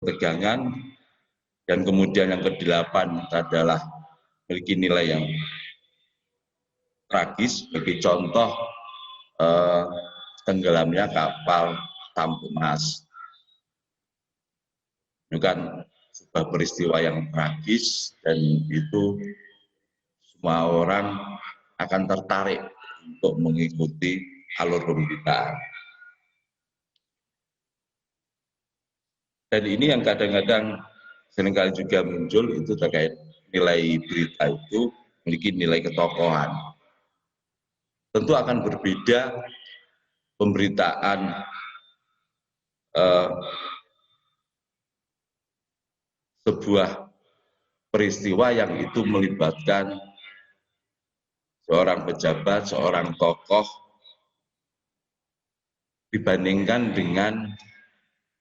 tegangan, dan kemudian yang kedelapan adalah memiliki nilai yang tragis. Sebagai contoh, tenggelamnya kapal Tampu Mas. Itu kan sebuah peristiwa yang tragis, dan itu semua orang akan tertarik untuk mengikuti alur pemberitaan. Dan ini yang kadang-kadang seringkali juga muncul, itu terkait nilai berita itu memiliki nilai ketokohan. Tentu akan berbeda pemberitaan sebuah peristiwa yang itu melibatkan seorang pejabat, seorang tokoh, dibandingkan dengan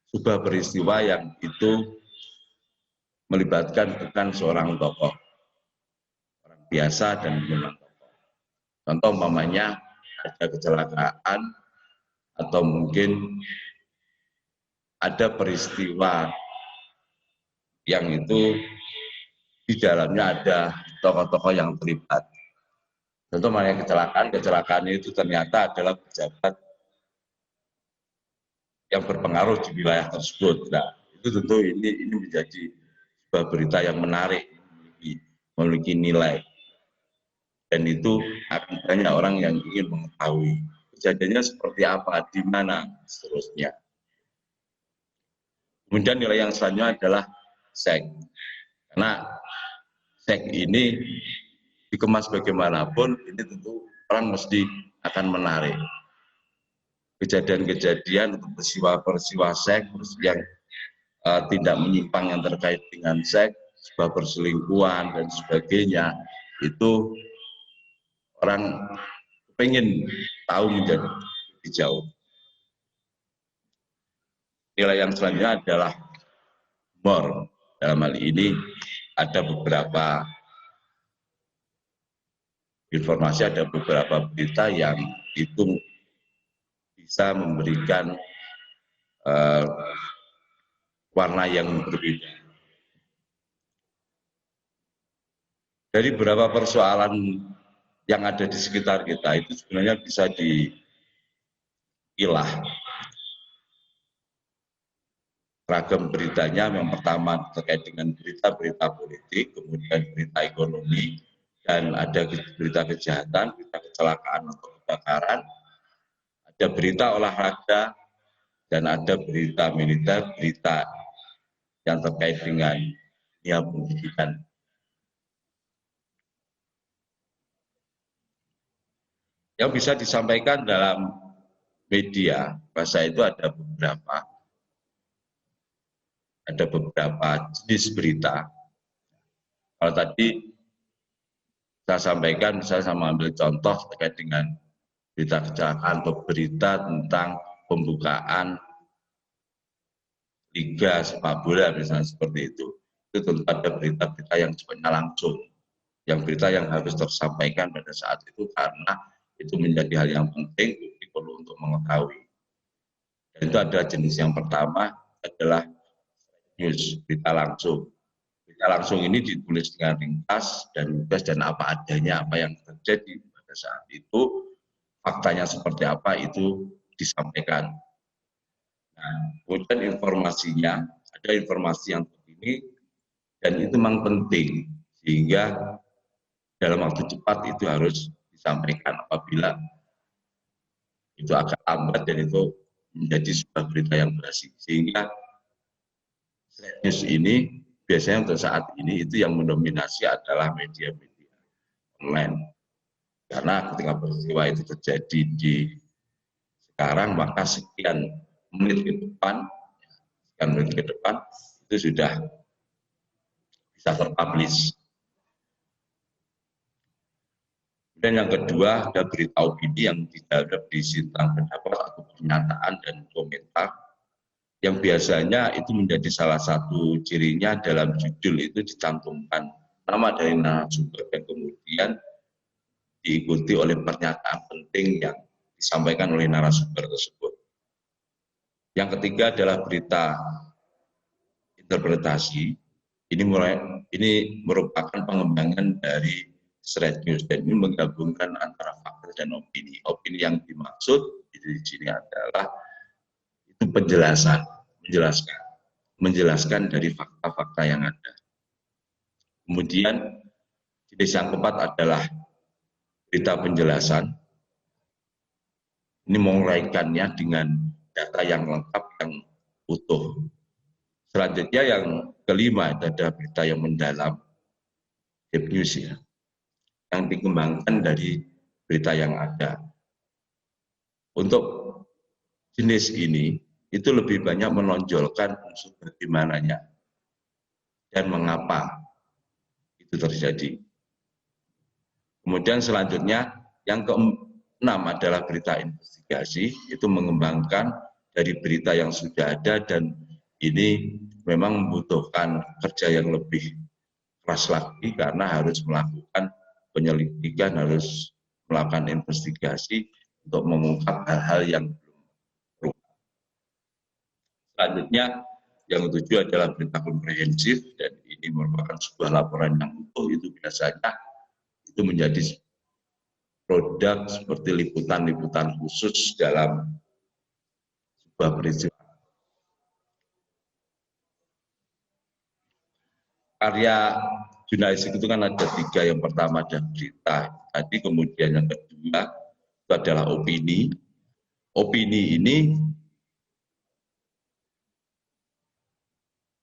sebuah peristiwa yang itu melibatkan bukan seorang tokoh, orang biasa dan bukan tokoh. Contoh umpamanya ada kecelakaan atau mungkin ada peristiwa yang itu di dalamnya ada tokoh-tokoh yang terlibat. Contoh umpamanya kecelakaan itu ternyata adalah pejabat yang berpengaruh di wilayah tersebut. Nah, itu tentu ini menjadi sebuah berita yang menarik, memiliki nilai, dan itu akan banyak orang yang ingin mengetahui kejadiannya seperti apa, di mana, seterusnya. Kemudian nilai yang selanjutnya adalah seks, karena seks ini dikemas bagaimanapun, ini tentu orang mesti akan menarik. Kejadian-kejadian, peristiwa seks yang tidak menyimpang yang terkait dengan seks, sebuah perselingkuhan dan sebagainya, itu orang pengen tahu menjadi lebih jauh. Nilai yang selanjutnya adalah humor. Dalam hal ini ada beberapa informasi, ada beberapa berita yang itu bisa memberikan warna yang berbeda. Dari beberapa persoalan yang ada di sekitar kita itu sebenarnya bisa dipilah ragam beritanya. Yang pertama terkait dengan berita-berita politik, kemudian berita ekonomi, dan ada berita kejahatan, berita kecelakaan atau kebakaran, ada berita olahraga, dan ada berita militer, berita yang terkait dengan dunia pendidikan. Yang bisa disampaikan dalam media bahasa itu ada beberapa jenis berita. Kalau tadi saya sampaikan, misalnya saya mengambil contoh terkait dengan berita kecelakaan atau berita tentang pembukaan liga sepak bola misalnya, seperti itu tentu ada berita-berita yang sifatnya langsung, yang berita yang harus tersampaikan pada saat itu karena itu menjadi hal yang penting, perlu untuk mengetahui. Dan itu adalah jenis yang pertama adalah news, berita langsung. Berita langsung ini ditulis dengan ringkas dan lugas dan apa adanya, apa yang terjadi pada saat itu, faktanya seperti apa, itu disampaikan. Nah, kemudian informasinya, ada informasi yang begini, dan itu memang penting, sehingga dalam waktu cepat itu harus disampaikan. Apabila itu agak lambat dan itu menjadi sebuah berita yang berhasil, sehingga news ini biasanya untuk saat ini itu yang mendominasi adalah media-media online. Karena ketika peristiwa itu terjadi di sekarang, maka sekian menit ke depan itu sudah bisa terpublish. Dan yang kedua ada berita opini yang tidak berisi tentang pendapat atau pernyataan dan komentar, yang biasanya itu menjadi salah satu cirinya dalam judul itu dicantumkan nama dari narasumber dan kemudian diikuti oleh pernyataan penting yang disampaikan oleh narasumber tersebut. Yang ketiga adalah berita interpretasi ini merupakan pengembangan dari straight news, dan ini menggabungkan antara fakta dan opini. Opini yang dimaksud di sini adalah itu menjelaskan dari fakta-fakta yang ada. Kemudian jenis yang keempat adalah berita penjelasan. Ini menguraikannya dengan data yang lengkap, yang utuh. Selanjutnya yang kelima ada berita yang mendalam, deep news ya, yang dikembangkan dari berita yang ada. Untuk jenis ini itu lebih banyak menonjolkan unsur bagaimananya dan mengapa itu terjadi. Kemudian selanjutnya yang keenam adalah berita investigasi, itu mengembangkan dari berita yang sudah ada, dan ini memang membutuhkan kerja yang lebih keras lagi karena harus melakukan penyelidikan, harus melakukan investigasi untuk mengungkap hal-hal yang belum terungkap. Selanjutnya yang ketujuh adalah berita komprehensif, dan ini merupakan sebuah laporan yang utuh. Itu biasanya itu menjadi produk seperti liputan-liputan khusus dalam sebuah peristiwa. Karya jurnalistik itu kan ada tiga. Yang pertama ada berita tadi, kemudian yang kedua itu adalah opini. Opini ini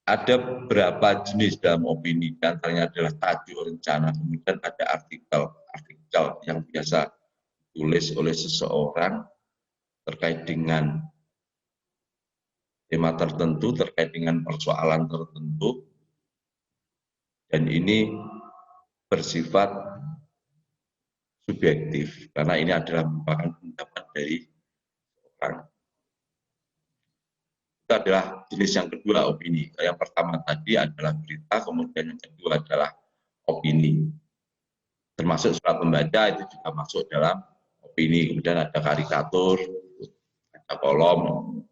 ada beberapa jenis dalam opini, antaranya adalah tajuk, rencana, kemudian ada artikel yang biasa ditulis oleh seseorang terkait dengan tema tertentu, terkait dengan persoalan tertentu, dan ini bersifat subjektif karena ini adalah merupakan pendapat dari orang. Itu adalah jenis yang kedua, opini. Yang pertama tadi adalah berita, kemudian yang kedua adalah opini. Termasuk surat pembaca itu juga masuk dalam opini. Kemudian ada karikatur, ada kolom.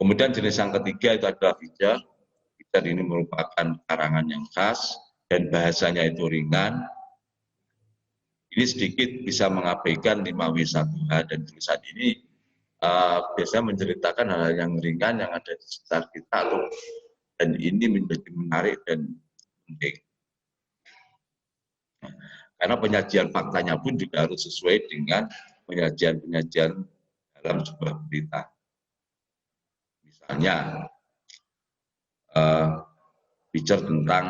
Kemudian jenis yang ketiga itu adalah feature. Feature ini merupakan karangan yang khas dan bahasanya itu ringan. Ini sedikit bisa mengabaikan 5W1H, dan tulisan ini biasanya menceritakan hal-hal yang ringan yang ada di sekitar kita, dan ini menjadi menarik dan penting. Karena penyajian faktanya pun juga harus sesuai dengan penyajian dalam sebuah berita. Misalnya, bicara tentang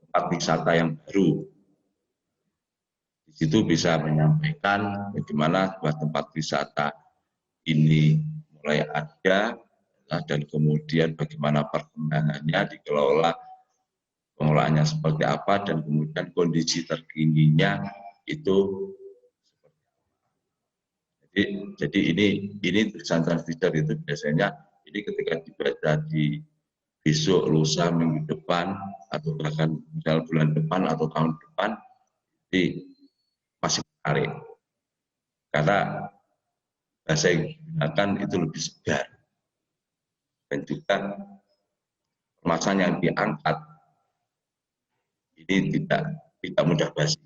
tempat wisata yang baru. Di situ bisa menyampaikan bagaimana sebuah tempat wisata ini mulai ada, dan kemudian bagaimana perkembangannya dikelola, pengelolaannya seperti apa, dan kemudian kondisi terkininya itu seperti apa. Jadi ini tulisan feature itu biasanya ini ketika dibaca di besok, lusa, minggu depan, atau bahkan misalnya bulan depan atau tahun depan, ini masih menarik karena bahasa yang digunakan itu lebih segar, dan juga permasalahan yang diangkat ini tidak mudah basi.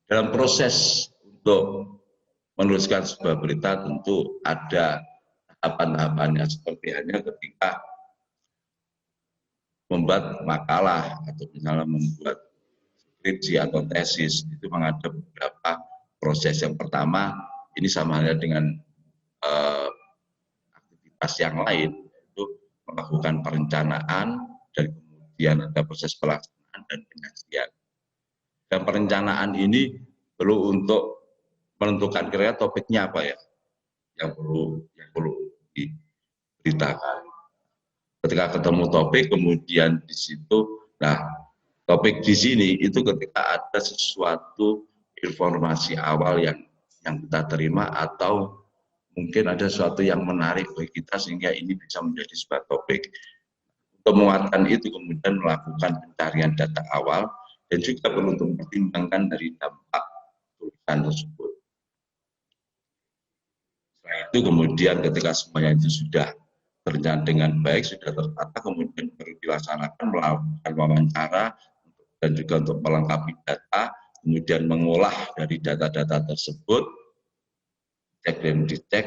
Dalam proses untuk menuliskan sebuah berita tentu ada tahapan-tahapannya, seperti halnya ketika membuat makalah atau misalnya membuat skripsi atau tesis, itu mengada beberapa proses. Yang pertama, ini sama halnya dengan aktivitas yang lain, yaitu melakukan perencanaan, dan kemudian ada proses pelaksanaan dan penyajian. Dan perencanaan ini perlu untuk menentukan kira-kira topiknya apa ya yang perlu diberitakan. Ketika ketemu topik, kemudian di situ, nah topik di sini itu ketika ada sesuatu informasi awal yang kita terima, atau mungkin ada sesuatu yang menarik bagi kita sehingga ini bisa menjadi sebuah topik. Untuk menguatkan itu, kemudian melakukan pencarian data awal, dan juga perlu untuk mempertimbangkan dari dampak tulisan tersebut. Itu kemudian ketika semuanya itu sudah berjalan dengan baik, sudah tertata, kemudian baru dilaksanakan melakukan wawancara dan juga untuk melengkapi data, kemudian mengolah dari data-data tersebut, cek dan dicek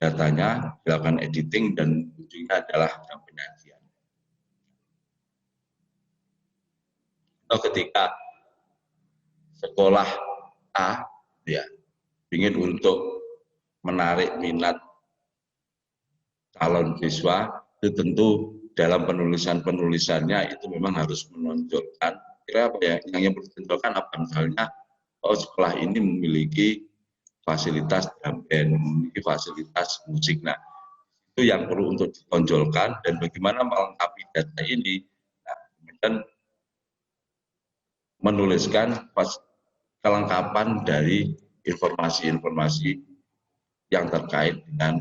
datanya, dilakukan editing, dan ujungnya adalah penyajian. Atau ketika sekolah A ya ingin untuk menarik minat calon siswa, itu tentu dalam penulisannya itu memang harus menonjolkan kira apa ya, yang perlu ditonjolkan apa, misalnya sekolah ini memiliki fasilitas drum band, memiliki fasilitas musik. Nah, itu yang perlu untuk ditonjolkan, dan bagaimana melengkapi data ini. Nah, kemudian menuliskan kelengkapan dari informasi-informasi yang terkait dengan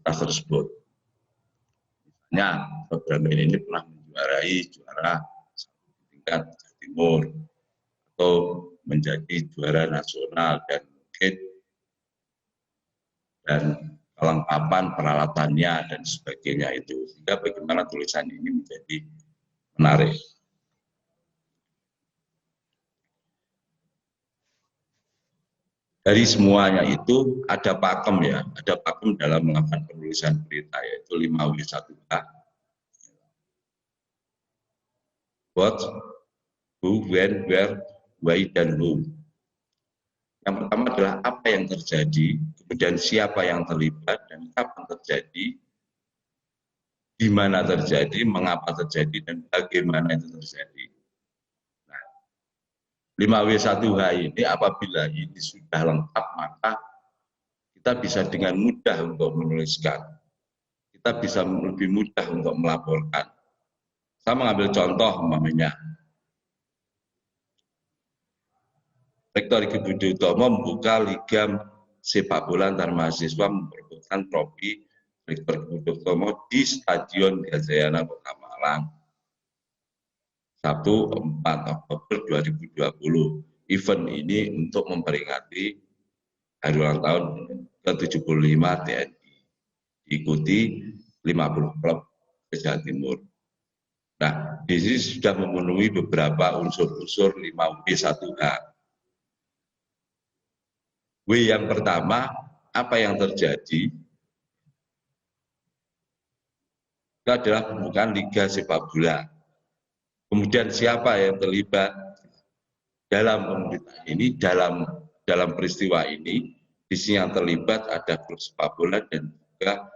fasilitas tersebut. Misalnya, program ini pernah menjuarai juara tingkat Jawa Timur, atau menjadi juara nasional, dan mungkin dan kelengkapan peralatannya dan sebagainya itu, sehingga bagaimana tulisan ini menjadi menarik. Dari semuanya itu ada pakem ya, ada pakem dalam melakukan penulisan berita, yaitu 5W1H. What, who, when, where, why, dan whom. Yang pertama adalah apa yang terjadi, kemudian siapa yang terlibat, dan kapan terjadi, di mana terjadi, mengapa terjadi, dan bagaimana itu terjadi. 5W1H ini apabila ini sudah lengkap, maka kita bisa dengan mudah untuk menuliskan. Kita bisa lebih mudah untuk melaporkan. Saya mengambil contoh umpamanya. Rektor Igi Budi Utomo membuka Liga Sepak Bola Antar Mahasiswa memperebutkan trofi Rektor Igi Budi Utomo di Stadion Gajayana Kota Malang. Sabtu 4 Oktober 2020. Event ini untuk memperingati hari ulang tahun ke-75 TNI. Diikuti 50 klub Jawa Timur. Nah, di sini sudah memenuhi beberapa unsur-unsur 5W1H. W yang pertama, apa yang terjadi? Itu adalah pembukaan Liga Sepak Bola. Kemudian siapa yang terlibat dalam pemberitaan ini, dalam peristiwa ini. Di sini yang terlibat ada klub sepak bola, dan juga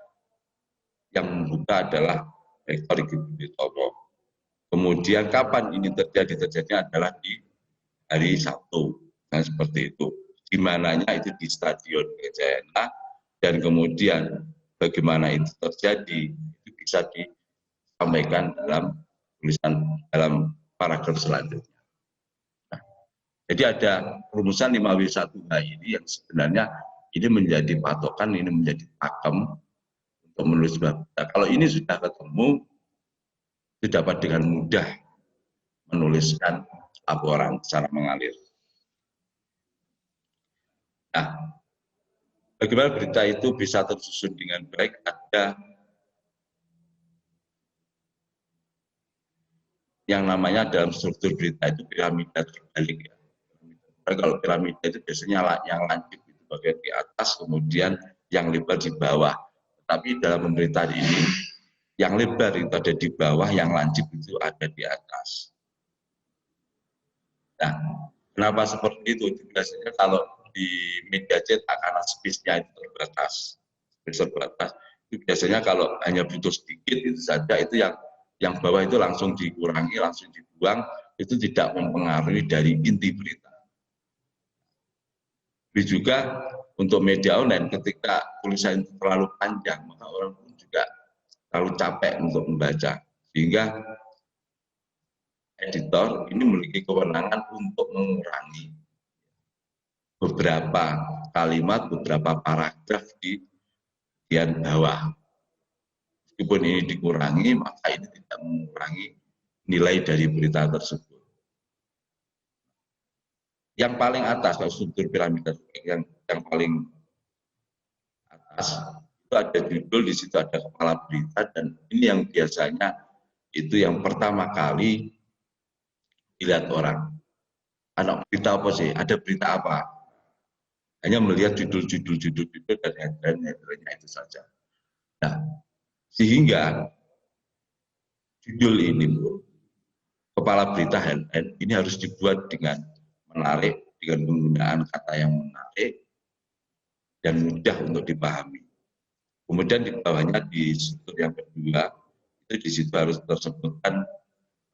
yang membuka adalah Rektor Igi Budi Utomo. Kemudian kapan ini terjadi? Terjadinya adalah di hari Sabtu. Nah, seperti itu. Di mananya itu di Stadion Gajayana, dan kemudian bagaimana itu terjadi itu bisa disampaikan dalam tulisan dalam paragraf selanjutnya. Nah, jadi ada rumusan 5W1H ini yang sebenarnya ini menjadi patokan, ini menjadi pakem untuk menulis berita. Kalau ini sudah ketemu, itu dapat dengan mudah menuliskan laporan secara mengalir. Nah, bagaimana berita itu bisa tersusun dengan baik? Ada yang namanya dalam struktur berita itu piramida terbalik ya. Kalau piramida itu biasanya yang lancip itu bagian di atas, kemudian yang lebar di bawah. Tapi dalam pemberitaan ini, yang lebar itu ada di bawah, yang lancip itu ada di atas. Nah, kenapa seperti itu? Biasanya kalau di media cetak karena space-nya itu terbatas, itu biasanya kalau hanya butuh sedikit itu saja, itu yang bawah itu langsung dikurangi, langsung dibuang, itu tidak mempengaruhi dari inti berita. Tapi juga untuk media online, ketika tulisan itu terlalu panjang, maka orang pun juga terlalu capek untuk membaca. Sehingga editor ini memiliki kewenangan untuk mengurangi beberapa kalimat, beberapa paragraf di bagian bawah. Meskipun ini dikurangi, maka ini tidak mengurangi nilai dari berita tersebut. Yang paling atas, kalau struktur piramida yang paling atas itu ada judul, di situ ada kepala berita, dan ini yang biasanya itu yang pertama kali dilihat orang. Anak berita apa sih? Ada berita apa? Hanya melihat judul dan headline-nya itu saja. Nah, sehingga judul ini, kepala berita headline ini harus dibuat dengan menarik, dengan penggunaan kata yang menarik dan mudah untuk dipahami. Kemudian di bawahnya di struktur yang kedua, itu di situ harus tersebutkan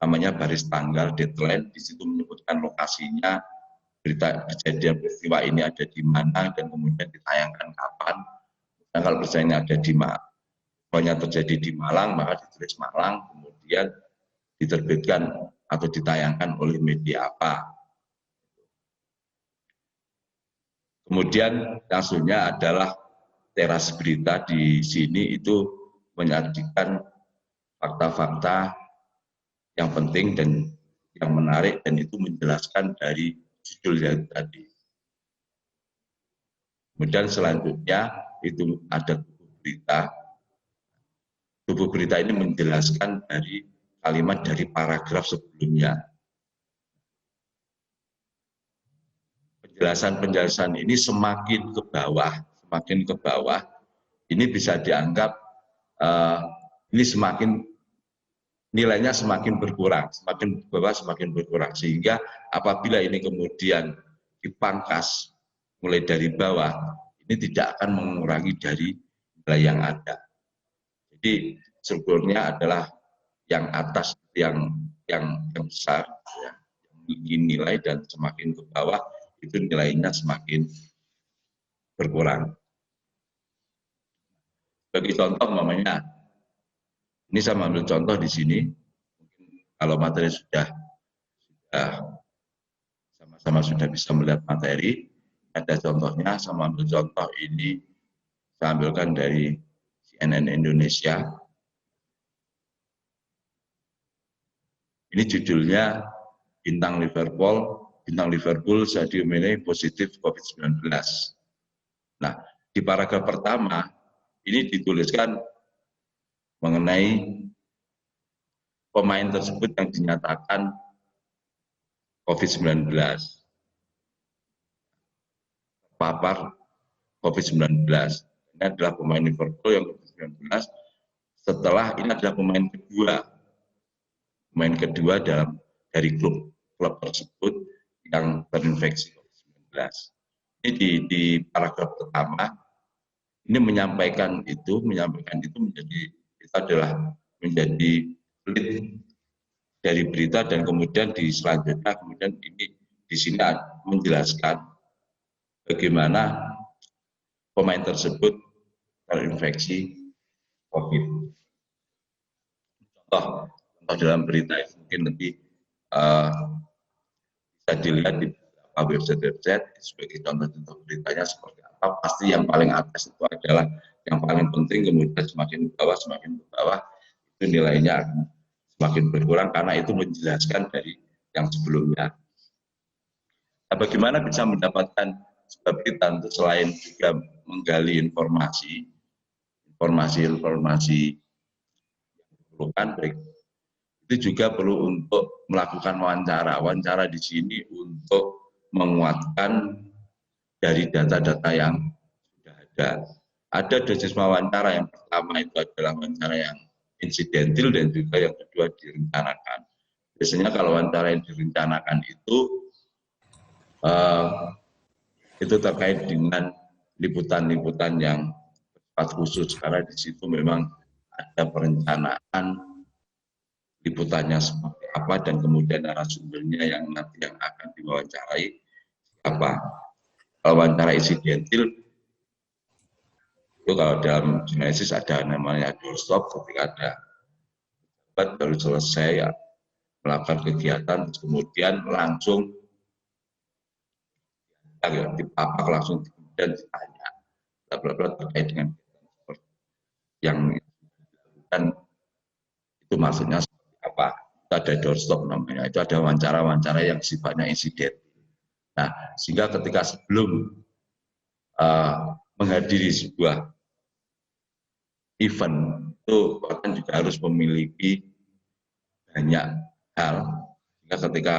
namanya baris tanggal, deadline, di situ menyebutkan lokasinya, berita kejadian peristiwa ini ada di mana, dan kemudian ditayangkan kapan. Dan kalau peristiwanya ada di Mana, terjadi di Malang, maka ditulis Malang, kemudian diterbitkan atau ditayangkan oleh media apa. Kemudian kasusnya adalah teras berita, di sini itu menyajikan fakta-fakta yang penting dan yang menarik, dan itu menjelaskan dari judul yang tadi. Kemudian selanjutnya itu ada tubuh berita. Tubuh berita ini menjelaskan dari kalimat dari paragraf sebelumnya. Penjelasan-penjelasan ini semakin ke bawah, ini bisa dianggap ini nilainya semakin berkurang, semakin bawah semakin berkurang, sehingga apabila ini kemudian dipangkas mulai dari bawah, ini tidak akan mengurangi dari nilai yang ada. Jadi strukturnya adalah yang atas yang besar, ya, yang memiliki nilai, dan semakin ke bawah itu nilainya semakin berkurang. Bagi contoh, namanya ini saya ambil contoh di sini. Kalau materi sudah sama-sama sudah bisa melihat materi, ada contohnya. Saya ambil contoh ini, saya ambilkan dari CNN Indonesia. Ini judulnya Bintang Liverpool Sadio Mane positif COVID-19. Nah, di paragraf pertama ini dituliskan mengenai pemain tersebut yang dinyatakan COVID-19, terpapar COVID-19. Ini adalah pemain Liverpool yang COVID-19. Setelah ini adalah pemain kedua dari klub tersebut yang terinfeksi COVID-19. Ini di paragraf pertama ini menyampaikan itu menjadi, itu adalah menjadi lead dari berita, dan kemudian di selanjutnya kemudian ini di sini menjelaskan bagaimana pemain tersebut terinfeksi COVID. Contoh dalam berita itu mungkin nanti bisa dilihat di website sebagai contoh beritanya seperti apa. Pasti yang paling atas itu adalah yang paling penting, kemudian semakin ke bawah itu nilainya akan semakin berkurang karena itu menjelaskan dari yang sebelumnya. Nah, bagaimana bisa mendapatkan sebuah berita selain juga menggali informasi yang diperlukan, baik itu juga perlu untuk melakukan wawancara di sini untuk menguatkan dari data-data yang sudah ada. Ada dosis wawancara, yang pertama itu adalah wawancara yang insidentil, dan juga yang kedua direncanakan. Biasanya kalau wawancara yang direncanakan itu terkait dengan liputan-liputan yang bersifat khusus, karena di situ memang ada perencanaan liputannya seperti apa, dan kemudian narasumbernya yang nanti yang akan diwawancarai siapa. Kalau wawancara insidentil itu kalau dalam jurnalistik ada namanya doorstop, ketika ada baru selesai ya, melakukan kegiatan, kemudian langsung dipapak, langsung kemudian ditanya terkait dengan yang dilakukan itu maksudnya seperti apa. Itu ada doorstop namanya, itu ada wawancara yang sifatnya insiden. Nah, sehingga ketika sebelum menghadiri sebuah event itu bahkan juga harus memiliki banyak hal, sehingga ketika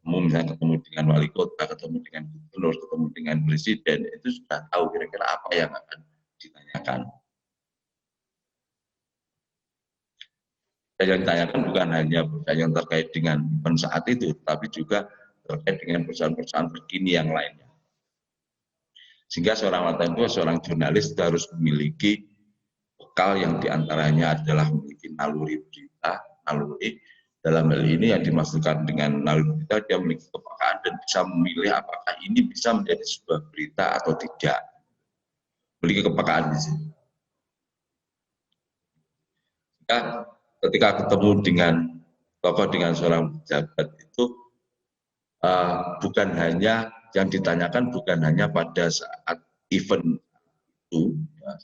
misalnya ketemu dengan wali kota, ketemu dengan gubernur, ketemu dengan presiden, itu sudah tahu kira-kira apa yang akan ditanyakan. Dan yang ditanyakan bukan hanya yang terkait dengan event saat itu, tapi juga terkait dengan persoalan-persoalan terkini yang lainnya. Sehingga seorang wartawan itu, seorang jurnalis itu harus memiliki bekal yang diantaranya adalah memiliki naluri berita, naluri dalam hal ini yang dimaksudkan dengan naluri berita, dia memiliki kepekaan dan bisa memilih apakah ini bisa menjadi sebuah berita atau tidak. Memiliki kepekaan di sini. Sehingga ketika ketemu dengan tokoh, dengan seorang pejabat itu bukan hanya yang ditanyakan bukan hanya pada saat event itu,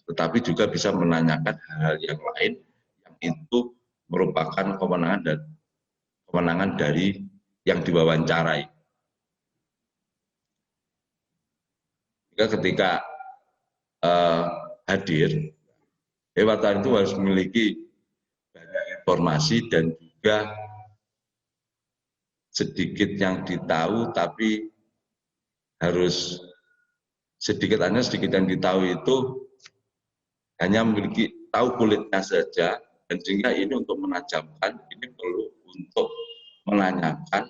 tetapi juga bisa menanyakan hal-hal yang lain yang itu merupakan kewenangan dari yang diwawancarai. Ketika hadir, wartawan itu harus memiliki banyak informasi dan juga sedikit yang ditahu, tapi harus sedikit yang ditahu itu hanya memiliki tahu kulitnya saja, dan sehingga ini untuk menajamkan, ini perlu untuk menanyakan,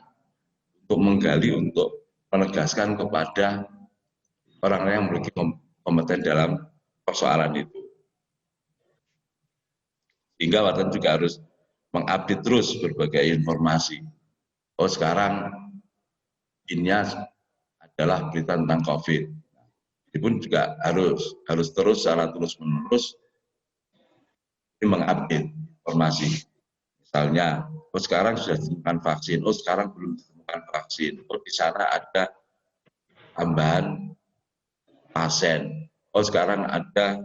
untuk menggali, untuk menegaskan kepada orang-orang yang memiliki kompeten dalam persoalan itu. Sehingga wartawan juga harus mengupdate terus berbagai informasi. Oh, sekarang ini adalah berita tentang COVID. Itu pun juga harus terus secara terus-menerus mengupdate informasi. Misalnya, oh sekarang sudah ditemukan vaksin, oh sekarang belum ditemukan vaksin, oh di sana ada tambahan pasien, oh sekarang ada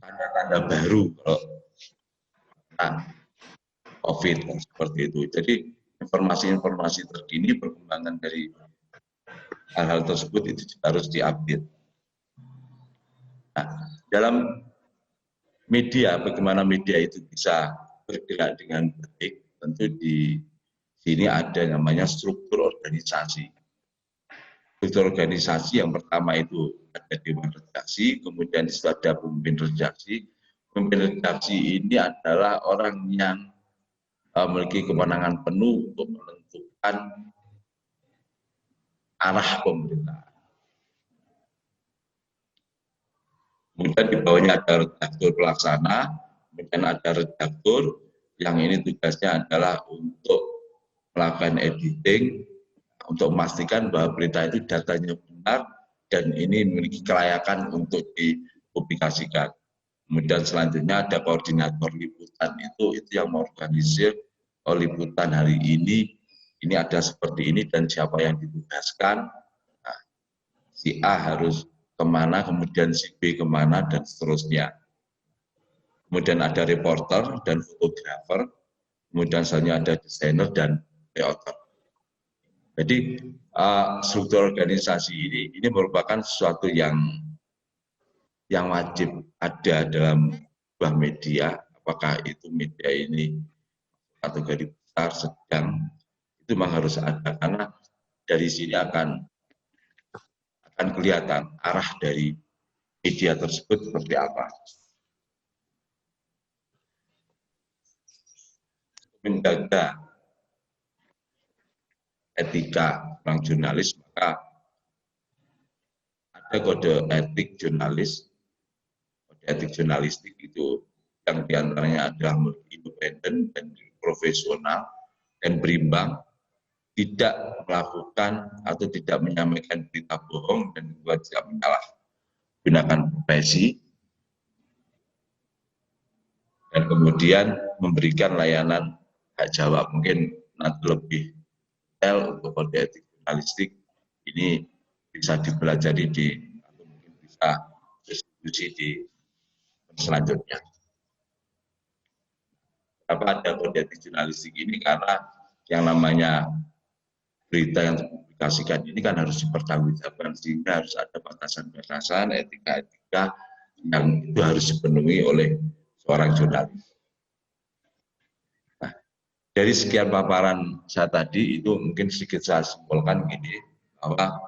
tanda-tanda baru kalau COVID seperti itu. Jadi informasi-informasi terkini, perkembangan dari hal-hal tersebut itu harus diupdate. Nah, dalam media, bagaimana media itu bisa bergerak dengan baik, tentu di sini ada namanya struktur organisasi. Struktur organisasi yang pertama itu ada dewan redaksi, kemudian di situ ada pemimpin redaksi. Pemimpin redaksi ini adalah orang yang memiliki kewenangan penuh untuk menentukan arah pemerintahan. Kemudian di bawahnya ada redaktur pelaksana, kemudian ada redaktur yang ini tugasnya adalah untuk melakukan editing, untuk memastikan bahwa berita itu datanya benar dan ini memiliki kelayakan untuk dipublikasikan. Kemudian selanjutnya ada koordinator liputan, itu yang mengorganisir liputan hari ini ada seperti ini dan siapa yang ditugaskan. Nah, si A harus kemana, kemudian si B kemana, dan seterusnya. Kemudian ada reporter dan fotografer, kemudian selanjutnya ada desainer dan layout. Jadi struktur organisasi ini merupakan sesuatu yang wajib ada dalam sebuah media, apakah itu media ini kategori besar, sedang, itu memang harus ada, karena dari sini akan kelihatan arah dari media tersebut seperti apa. Menjaga etika seorang jurnalis, maka ada kode etik jurnalis. Kode etik jurnalistik itu yang diantaranya adalah independen dan profesional dan berimbang, tidak melakukan atau tidak menyampaikan berita bohong dan juga tidak menyalahgunakan profesi, dan kemudian memberikan layanan hak jawab. Mungkin nanti lebih detail untuk kode etik jurnalistik ini bisa dipelajari atau mungkin bisa diskusi di selanjutnya. Kenapa ada kode etik jurnalistik ini? Karena yang namanya berita yang dipublikasikan ini kan harus dipertanggungjawabkan, sehingga harus ada batasan-batasan etika-etika yang itu harus dipenuhi oleh seorang jurnalis. Nah, dari sekian paparan saya tadi itu mungkin sedikit saya simpulkan gini, bahwa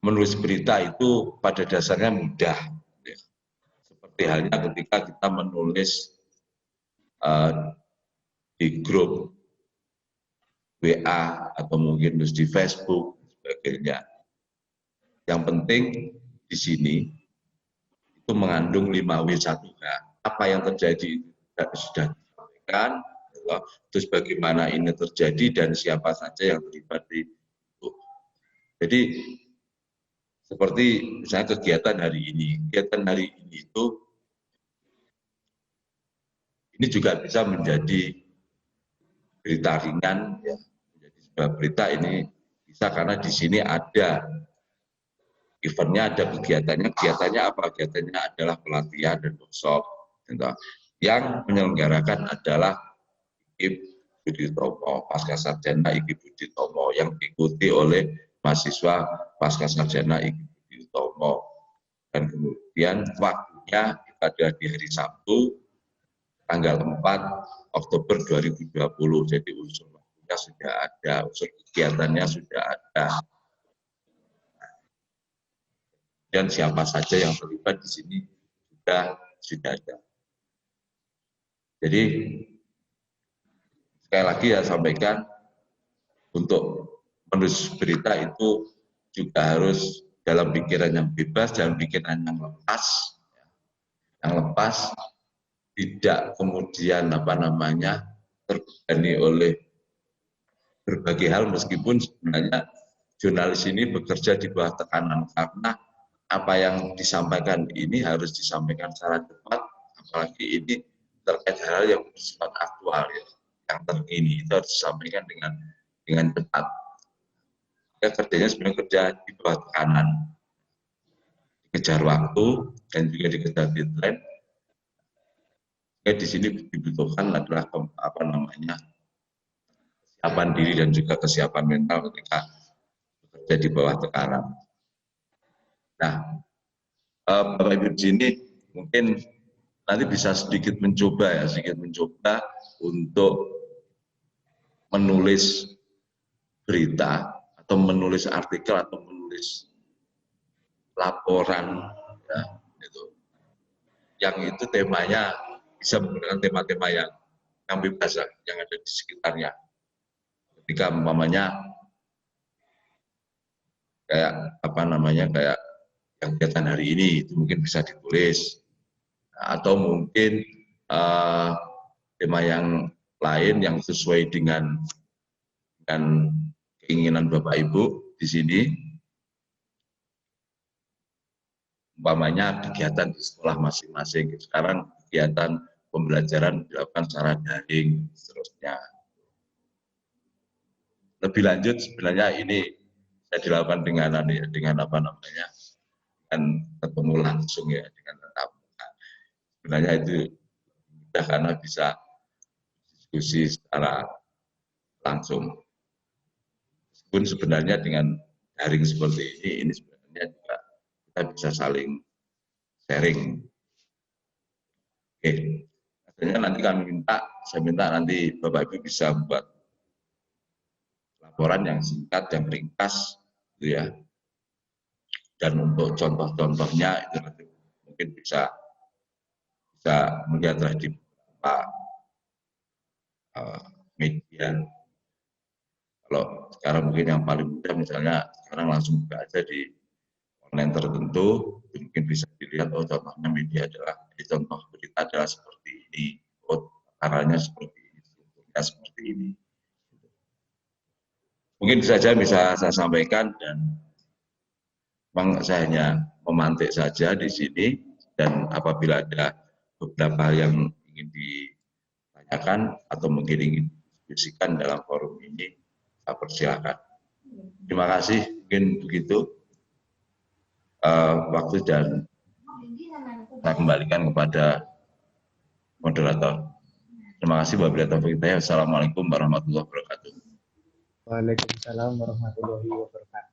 menulis berita itu pada dasarnya mudah, ya. Seperti halnya ketika kita menulis di grup WA atau mungkin nulis di Facebook sebagainya. Yang penting di sini itu mengandung 5W1H. Apa yang terjadi sudah disampaikan, terus bagaimana ini terjadi dan siapa saja yang terlibat di itu. Jadi seperti misalnya kegiatan hari ini itu ini juga bisa menjadi berita ringan, ya. Menjadi sebuah berita ini bisa karena di sini ada eventnya, ada kegiatannya apa? Kegiatannya adalah pelatihan dan workshop. Yang menyelenggarakan adalah IKIP Budi Utomo, Pasca Sarjana IKIP Budi Utomo, yang diikuti oleh mahasiswa Pasca Sarjana IKIP Budi Utomo. Dan kemudian waktunya ada di hari Sabtu, tanggal 4 Oktober 2020. Jadi unsur waktunya sudah ada, unsur kegiatannya sudah ada. Dan siapa saja yang terlibat di sini sudah ada. Jadi sekali lagi saya sampaikan, untuk menulis berita itu juga harus dalam pikiran yang bebas, dalam pikiran yang lepas. Yang lepas, tidak kemudian terbebani oleh berbagai hal, meskipun sebenarnya jurnalis ini bekerja di bawah tekanan, karena apa yang disampaikan ini harus disampaikan secara cepat, apalagi ini terkait hal yang bersifat aktual, ya, yang terkini, itu harus disampaikan dengan cepat. Ya, kerjanya sebenarnya kerja di bawah tekanan, dikejar waktu dan juga dikejar deadline. Di sini dibutuhkan adalah kesiapan diri dan juga kesiapan mental ketika bekerja di bawah tekanan. Nah, Bapak Ibu di sini mungkin nanti bisa sedikit mencoba untuk menulis berita atau menulis artikel atau menulis laporan, ya, yang itu temanya bisa menggunakan tema-tema yang bebas, yang ada di sekitarnya. Ketika umpamanya kayak kayak yang kegiatan hari ini itu mungkin bisa ditulis, atau mungkin tema yang lain yang sesuai dengan keinginan Bapak Ibu di sini, umpamanya kegiatan di sekolah masing-masing. Sekarang kegiatan pembelajaran dilakukan secara daring, seterusnya. Lebih lanjut sebenarnya ini saya dilakukan dengan ketemu langsung, ya, dengan tatap muka. Sebenarnya itu mudah karena bisa diskusi secara langsung. Pun sebenarnya dengan daring seperti ini sebenarnya juga kita bisa saling sharing. Oke, artinya nanti saya minta nanti Bapak Ibu bisa membuat laporan yang singkat, yang ringkas, gitu ya. Dan untuk contoh-contohnya itu nanti mungkin bisa melihatlah di beberapa media. Kalau sekarang mungkin yang paling mudah, misalnya sekarang langsung buka aja di online tertentu, mungkin bisa dilihat, oh contohnya media adalah, contoh berita adalah seperti ini, oh caranya seperti ini, strukturnya seperti ini. Mungkin saja bisa saya sampaikan, dan memang saya hanya memantik saja di sini, dan apabila ada beberapa hal yang ingin ditanyakan atau mungkin ingin didiskusikan dalam forum ini, saya persilakan. Terima kasih, mungkin begitu waktu, dan saya kembalikan kepada moderator. Terima kasih, wabillahi taufiq hidayah. Assalamualaikum warahmatullahi wabarakatuh. Waalaikumsalam warahmatullahi wabarakatuh.